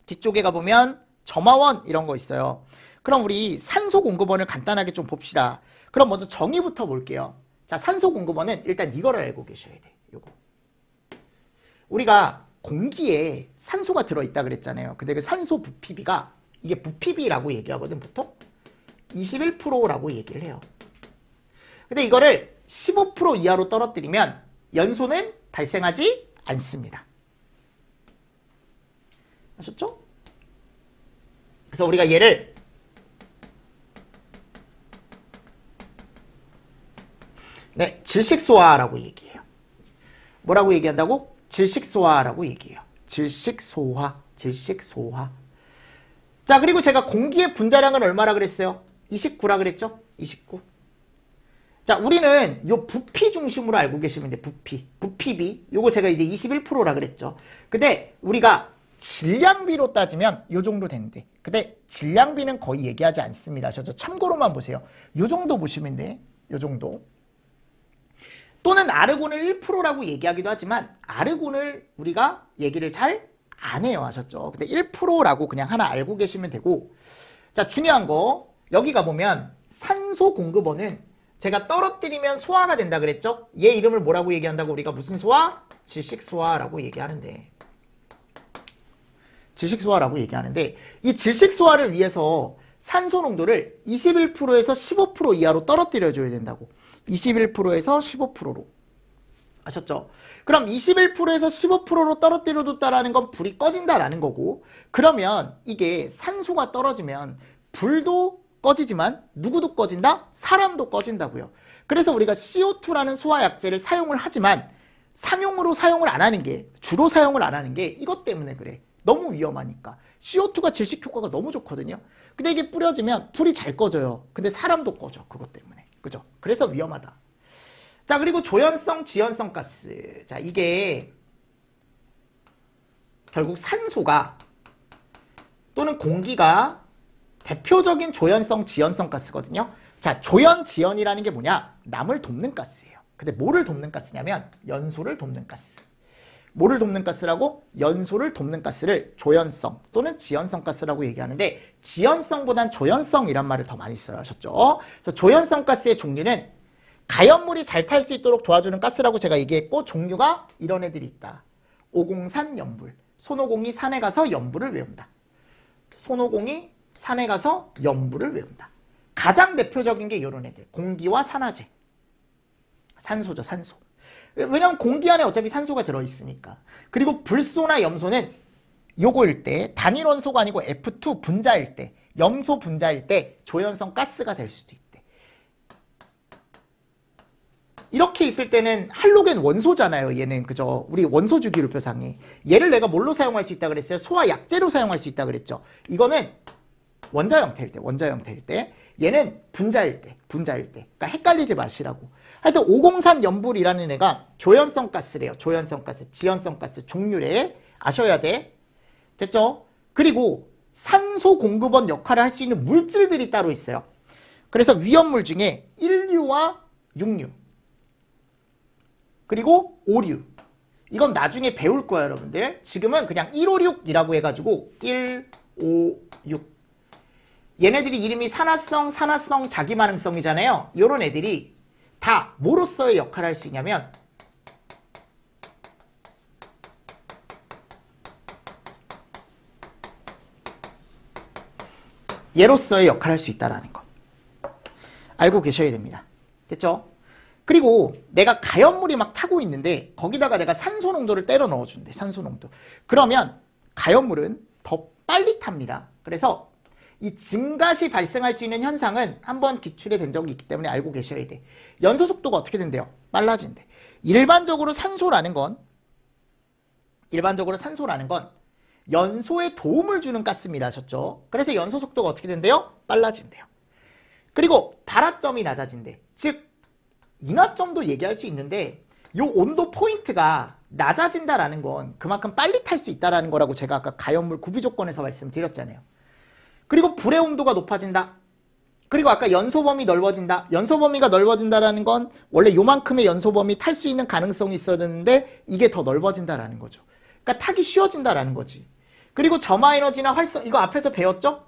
뒤쪽에 가보면 점화원 이런 거 있어요. 그럼 우리 산소 공급원을 간단하게 좀 봅시다. 그럼 먼저 정의부터 볼게요. 자, 산소 공급원은 일단 이거를 알고 계셔야 돼. 요거. 우리가 공기에 산소가 들어있다 그랬잖아요. 근데 그 산소 부피비가 이게 부피비라고 얘기하거든 보통 21%라고 얘기를 해요. 근데 이거를 15% 이하로 떨어뜨리면 연소는 발생하지 않습니다. 아셨죠? 그래서 우리가 얘를 네, 질식소화라고 얘기해요. 뭐라고 얘기한다고? 질식소화라고 얘기해요. 질식소화. 자, 그리고 제가 공기의 분자량은 얼마라 그랬어요? 29라 그랬죠? 29. 자, 우리는 요 부피 중심으로 알고 계시면 돼. 부피비. 요거 제가 이제 21%라 그랬죠. 근데 우리가 질량비로 따지면 요 정도 된대. 근데 질량비는 거의 얘기하지 않습니다. 저 참고로만 보세요. 요 정도 보시면 돼. 요 정도. 또는 아르곤을 1%라고 얘기하기도 하지만 아르곤을 우리가 얘기를 잘 안 해요. 아셨죠? 근데 1%라고 그냥 하나 알고 계시면 되고 자, 중요한 거 여기 가보면 산소 공급원은 제가 떨어뜨리면 소화가 된다 그랬죠? 얘 이름을 뭐라고 얘기한다고 우리가 무슨 소화? 질식소화라고 얘기하는데 질식소화라고 얘기하는데 이 질식소화를 위해서 산소 농도를 21%에서 15% 이하로 떨어뜨려줘야 된다고 21%에서 15%로 아셨죠? 그럼 21%에서 15%로 떨어뜨려뒀다라는 건 불이 꺼진다라는 거고 그러면 이게 산소가 떨어지면 불도 꺼지지만 누구도 꺼진다? 사람도 꺼진다고요. 그래서 우리가 CO2라는 소화약제를 사용을 하지만 상용으로 사용을 안 하는 게 주로 사용을 안 하는 게 이것 때문에 그래. 너무 위험하니까. CO2가 질식 효과가 너무 좋거든요. 근데 이게 뿌려지면 불이 잘 꺼져요. 근데 사람도 꺼져. 그것 때문에. 그죠? 그래서 위험하다. 자, 그리고 조연성, 지연성 가스. 자, 이게 결국 산소가 또는 공기가 대표적인 조연성, 지연성 가스거든요. 자, 조연, 지연이라는 게 뭐냐? 남을 돕는 가스예요. 근데 뭐를 돕는 가스냐면 연소를 돕는 가스. 뭐를 돕는 가스라고? 연소를 돕는 가스를 조연성 또는 지연성 가스라고 얘기하는데 지연성보단 조연성이란 말을 더 많이 써요. 아셨죠? 그래서 조연성 가스의 종류는 가연물이 잘 탈 수 있도록 도와주는 가스라고 제가 얘기했고 종류가 이런 애들이 있다. 오공산 염불. 손오공이 산에 가서 염불을 외운다. 손오공이 산에 가서 염불을 외운다. 가장 대표적인 게 이런 애들. 공기와 산화제. 산소죠, 산소. 왜냐면 공기 안에 어차피 산소가 들어있으니까. 그리고 불소나 염소는 요거일 때 단일 원소가 아니고 F2 분자일 때 염소 분자일 때 조연성 가스가 될 수도 있대. 이렇게 있을 때는 할로겐 원소잖아요. 얘는 그죠? 우리 원소 주기율표상에 얘를 내가 뭘로 사용할 수 있다 그랬어요? 소화 약제로 사용할 수 있다 그랬죠. 이거는 원자 형태일 때, 원자 형태일 때. 얘는 분자일 때, 분자일 때. 그러니까 헷갈리지 마시라고. 하여튼 오공산 염불이라는 애가 조연성 가스래요. 조연성 가스, 지연성 가스 종류래. 아셔야 돼. 됐죠? 그리고 산소 공급원 역할을 할 수 있는 물질들이 따로 있어요. 그래서 위험물 중에 1류와 6류 그리고 5류 이건 나중에 배울 거예요, 여러분들. 지금은 그냥 156이라고 해가지고 156. 얘네들이 이름이 산화성, 자기반응성이잖아요. 요런 애들이 다 뭐로서의 역할을 할 수 있냐면 얘로서의 역할을 할 수 있다는 거. 알고 계셔야 됩니다. 됐죠? 그리고 내가 가염물이 막 타고 있는데 거기다가 내가 산소 농도를 때려 넣어준대. 산소 농도. 그러면 가염물은 더 빨리 탑니다. 그래서 이 증가시 발생할 수 있는 현상은 한번 기출이 된 적이 있기 때문에 알고 계셔야 돼. 연소 속도가 어떻게 된대요? 빨라진대. 일반적으로 산소라는 건 연소에 도움을 주는 가스입니다. 하셨죠? 그래서 연소 속도가 어떻게 된대요? 빨라진대요. 그리고 발화점이 낮아진대. 즉 인화점도 얘기할 수 있는데 요 온도 포인트가 낮아진다라는 건 그만큼 빨리 탈 수 있다라는 거라고 제가 아까 가염물 구비 조건에서 말씀드렸잖아요. 그리고 불의 온도가 높아진다. 그리고 아까 연소 범위 넓어진다. 연소 범위가 넓어진다라는 건 원래 요만큼의 연소 범위 탈 수 있는 가능성이 있어야 되는데 이게 더 넓어진다라는 거죠. 그러니까 타기 쉬워진다라는 거지. 그리고 점화 에너지나 활성, 이거 앞에서 배웠죠?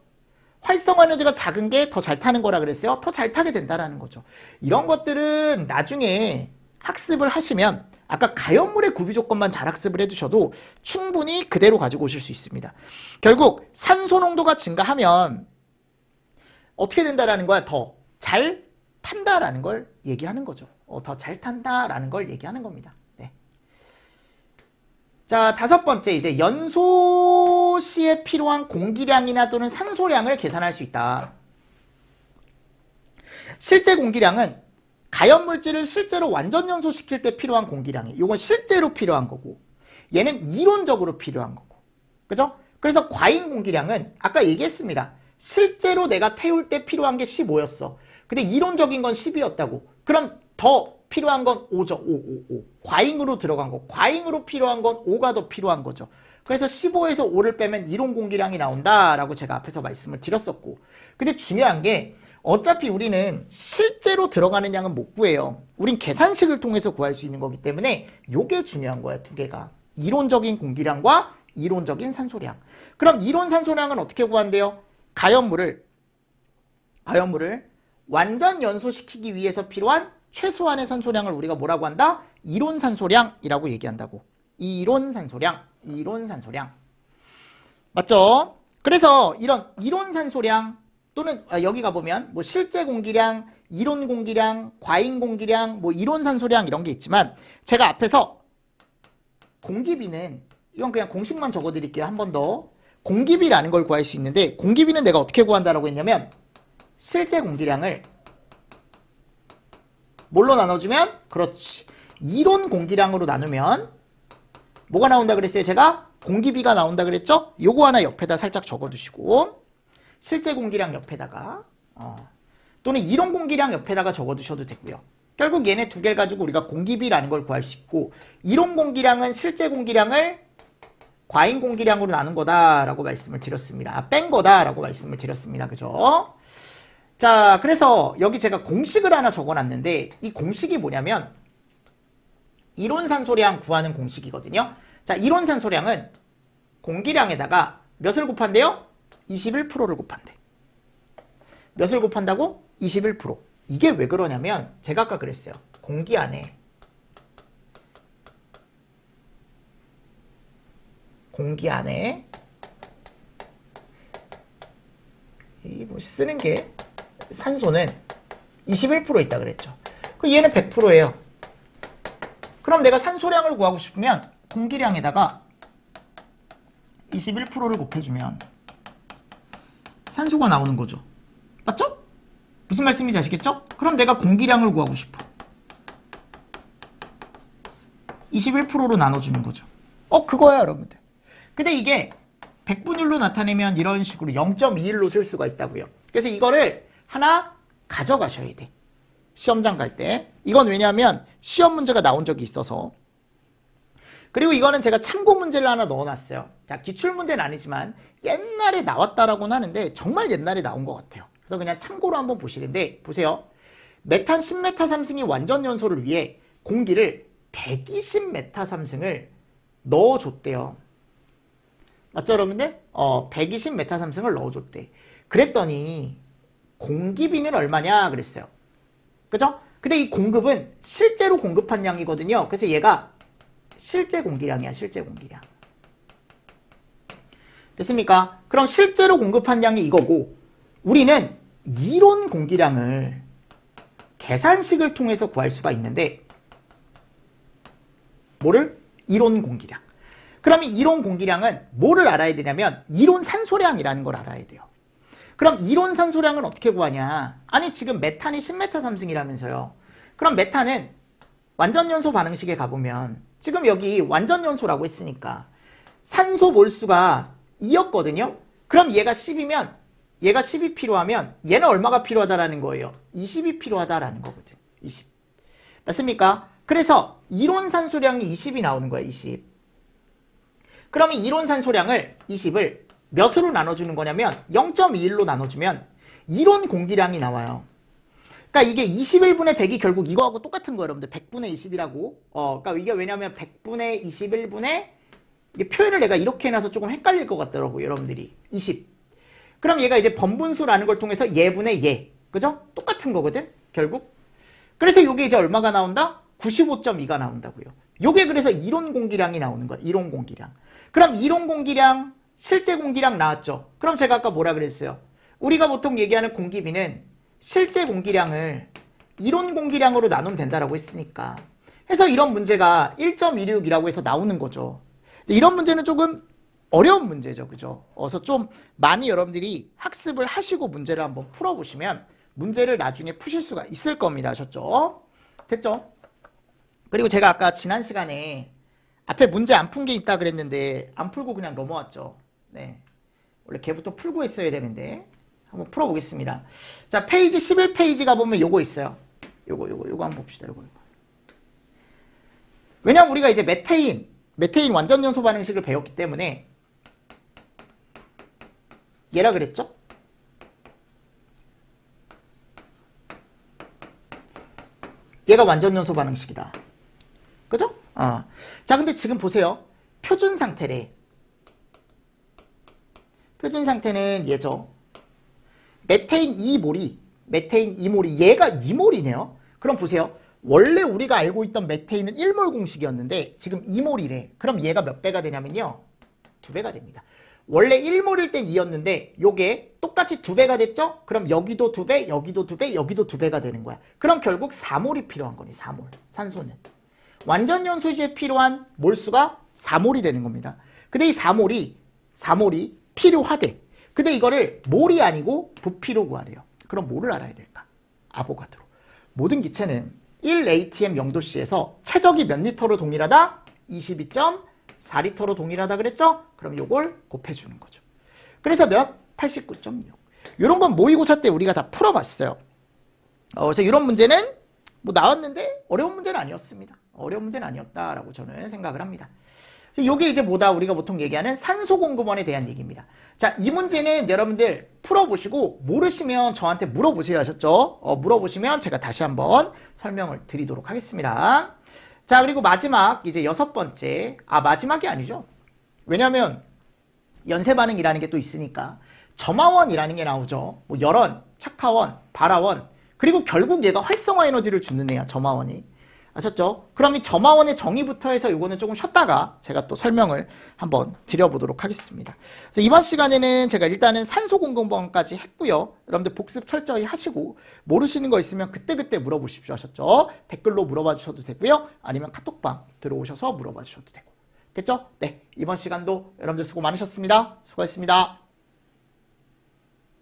활성화 에너지가 작은 게 더 잘 타는 거라 그랬어요. 더 잘 타게 된다라는 거죠. 이런 것들은 나중에 학습을 하시면 아까 가염물의 구비 조건만 잘 학습을 해두셔도 충분히 그대로 가지고 오실 수 있습니다. 결국 산소 농도가 증가하면 어떻게 된다라는 거야? 더 잘 탄다라는 걸 얘기하는 거죠. 더 잘 탄다라는 걸 얘기하는 겁니다. 네. 자, 5번째 이제 연소 시에 필요한 공기량이나 또는 산소량을 계산할 수 있다. 실제 공기량은 가염물질을 실제로 완전 연소시킬 때 필요한 공기량이 이건 실제로 필요한 거고 얘는 이론적으로 필요한 거고 그죠? 그래서 과잉 공기량은 아까 얘기했습니다. 실제로 내가 태울 때 필요한 게 15였어. 근데 이론적인 건 10이었다고. 그럼 더 필요한 건 5죠. 5. 과잉으로 들어간 거. 과잉으로 필요한 건 5가 더 필요한 거죠. 그래서 15에서 5를 빼면 이론 공기량이 나온다라고 제가 앞에서 말씀을 드렸었고. 근데 중요한 게 어차피 우리는 실제로 들어가는 양은 못 구해요. 우린 계산식을 통해서 구할 수 있는 거기 때문에 요게 중요한 거야, 두 개가. 이론적인 공기량과 이론적인 산소량. 그럼 이론 산소량은 어떻게 구한대요? 가염물을 완전 연소시키기 위해서 필요한 최소한의 산소량을 우리가 뭐라고 한다? 이론 산소량이라고 얘기한다고. 이론 산소량. 맞죠? 그래서 이런 이론 산소량 또는 여기 가보면 뭐 실제 공기량, 이론 공기량, 과잉 공기량, 뭐 이론 산소량 이런 게 있지만 제가 앞에서 공기비는 이건 그냥 공식만 적어드릴게요. 한 번 더. 공기비라는 걸 구할 수 있는데 공기비는 내가 어떻게 구한다라고 했냐면 실제 공기량을 뭘로 나눠주면? 그렇지. 이론 공기량으로 나누면 뭐가 나온다 그랬어요? 제가 공기비가 나온다 그랬죠? 요거 하나 옆에다 살짝 적어두시고 실제 공기량 옆에다가 또는 이론 공기량 옆에다가 적어두셔도 되고요. 결국 얘네 두 개를 가지고 우리가 공기비라는 걸 구할 수 있고 이론 공기량은 실제 공기량을 과잉 공기량으로 나눈 거다라고 말씀을 드렸습니다. 뺀 거다라고 말씀을 드렸습니다. 그죠? 자, 그래서 여기 제가 공식을 하나 적어놨는데 이 공식이 뭐냐면 이론 산소량 구하는 공식이거든요. 자, 이론 산소량은 공기량에다가 몇을 곱한대요? 21%를 곱한대. 몇을 곱한다고? 21%. 이게 왜 그러냐면 제가 아까 그랬어요. 공기 안에 이 뭐 쓰는 게 산소는 21% 있다 그랬죠. 그 얘는 100%예요. 그럼 내가 산소량을 구하고 싶으면 공기량에다가 21%를 곱해주면 산소가 나오는 거죠. 맞죠? 무슨 말씀인지 아시겠죠? 그럼 내가 공기량을 구하고 싶어. 21%로 나눠주는 거죠. 그거야 여러분들. 근데 이게 백분율로 나타내면 이런 식으로 0.21로 쓸 수가 있다고요. 그래서 이거를 하나 가져가셔야 돼. 시험장 갈 때. 이건 왜냐하면 시험 문제가 나온 적이 있어서. 그리고 이거는 제가 참고 문제를 하나 넣어놨어요. 자, 기출 문제는 아니지만 옛날에 나왔다라고는 하는데 정말 옛날에 나온 것 같아요. 그래서 그냥 참고로 한번 보시는데 보세요. 메탄 10메타 3승이 완전 연소를 위해 공기를 120메타 3승을 넣어줬대요. 맞죠, 여러분들? 120 메타삼승을 넣어줬대. 그랬더니 공급비는 얼마냐 그랬어요. 그죠? 근데 이 공급은 실제로 공급한 양이거든요. 그래서 얘가 실제 공기량이야, 실제 공기량. 됐습니까? 그럼 실제로 공급한 양이 이거고, 우리는 이론 공기량을 계산식을 통해서 구할 수가 있는데, 뭐를? 이론 공기량. 그러면 이론 공기량은 뭐를 알아야 되냐면 이론 산소량이라는 걸 알아야 돼요. 그럼 이론 산소량은 어떻게 구하냐? 아니 지금 메탄이 10메타삼승이라면서요. 그럼 메탄은 완전연소 반응식에 가보면 지금 여기 완전연소라고 했으니까 산소 몰수가 2였거든요. 그럼 얘가 10이면 얘가 10이 필요하면 얘는 얼마가 필요하다라는 거예요? 20이 필요하다라는 거거든. 20. 맞습니까? 그래서 이론 산소량이 20이 나오는 거야. 20. 그러면 이론 산소량을 20을 몇으로 나눠주는 거냐면 0.21로 나눠주면 이론 공기량이 나와요. 그러니까 이게 21분의 100이 결국 이거하고 똑같은 거예요. 여러분들 100분의 20이라고. 그러니까 이게 왜냐면 100분의 21분의 이게 표현을 내가 이렇게 해놔서 조금 헷갈릴 것 같더라고요. 여러분들이. 20. 그럼 얘가 이제 번분수라는 걸 통해서 얘분의 얘. 그죠? 똑같은 거거든. 결국. 그래서 이게 이제 얼마가 나온다? 95.2가 나온다고요. 요게 그래서 이론 공기량이 나오는 거야. 이론 공기량. 그럼 이론 공기량, 실제 공기량 나왔죠. 그럼 제가 아까 뭐라 그랬어요? 우리가 보통 얘기하는 공기비는 실제 공기량을 이론 공기량으로 나누면 된다라고 했으니까. 해서 이런 문제가 1.16이라고 해서 나오는 거죠. 이런 문제는 조금 어려운 문제죠. 그죠? 그래서 좀 많이 여러분들이 학습을 하시고 문제를 한번 풀어보시면 문제를 나중에 푸실 수가 있을 겁니다. 아셨죠? 됐죠? 그리고 제가 아까 지난 시간에 앞에 문제 안 푼 게 있다 그랬는데 안 풀고 그냥 넘어왔죠. 네. 원래 걔부터 풀고 했어야 되는데 한번 풀어보겠습니다. 자, 페이지 11페이지가 보면 요거 있어요. 요거 한번 봅시다. 요거. 왜냐면 우리가 이제 메테인 완전연소 반응식을 배웠기 때문에 얘라 그랬죠? 얘가 완전연소 반응식이다. 그죠? 자, 근데 지금 보세요. 표준 상태래. 표준 상태는 얘죠. 메테인 2몰이 얘가 2몰이네요. 그럼 보세요. 원래 우리가 알고 있던 메테인은 1몰 공식이었는데 지금 2몰이래. 그럼 얘가 몇 배가 되냐면요. 2배가 됩니다. 원래 1몰일 땐 2였는데 요게 똑같이 2배가 됐죠? 그럼 여기도 2배, 여기도 2배, 여기도 2배가 되는 거야. 그럼 결국 4몰이 필요한 거니. 4몰. 산소는. 완전연소시에 필요한 몰수가 4몰이 되는 겁니다. 근데 이 4몰이 필요하대. 근데 이거를 몰이 아니고 부피로 구하래요. 그럼 뭐를 알아야 될까? 아보가드로. 모든 기체는 1atm 0도씨에서 최적이 몇 리터로 동일하다? 22.4리터로 동일하다 그랬죠? 그럼 요걸 곱해주는 거죠. 그래서 몇? 89.6. 이런 건 모의고사 때 우리가 다 풀어봤어요. 그래서 이런 문제는 뭐 나왔는데 어려운 문제는 아니었습니다. 어려운 문제는 아니었다라고 저는 생각을 합니다. 이게 이제 뭐다? 우리가 보통 얘기하는 산소 공급원에 대한 얘기입니다. 자, 이 문제는 여러분들 풀어보시고 모르시면 저한테 물어보세요. 하셨죠? 물어보시면 제가 다시 한번 설명을 드리도록 하겠습니다. 자, 그리고 마지막 이제 6번째. 마지막이 아니죠. 왜냐하면 연쇄 반응이라는 게 또 있으니까 점화원이라는 게 나오죠. 뭐 열원, 착화원, 발화원, 그리고 결국 얘가 활성화 에너지를 주는 애야. 점화원이. 아셨죠? 그럼 이 점화원의 정의부터 해서 이거는 조금 쉬었다가 제가 또 설명을 한번 드려보도록 하겠습니다. 그래서 이번 시간에는 제가 일단은 산소 공급원까지 했고요. 여러분들 복습 철저히 하시고 모르시는 거 있으면 그때그때 물어보십시오. 하셨죠? 댓글로 물어봐 주셔도 되고요. 아니면 카톡방 들어오셔서 물어봐 주셔도 되고. 됐죠? 네, 이번 시간도 여러분들 수고 많으셨습니다. 수고하셨습니다.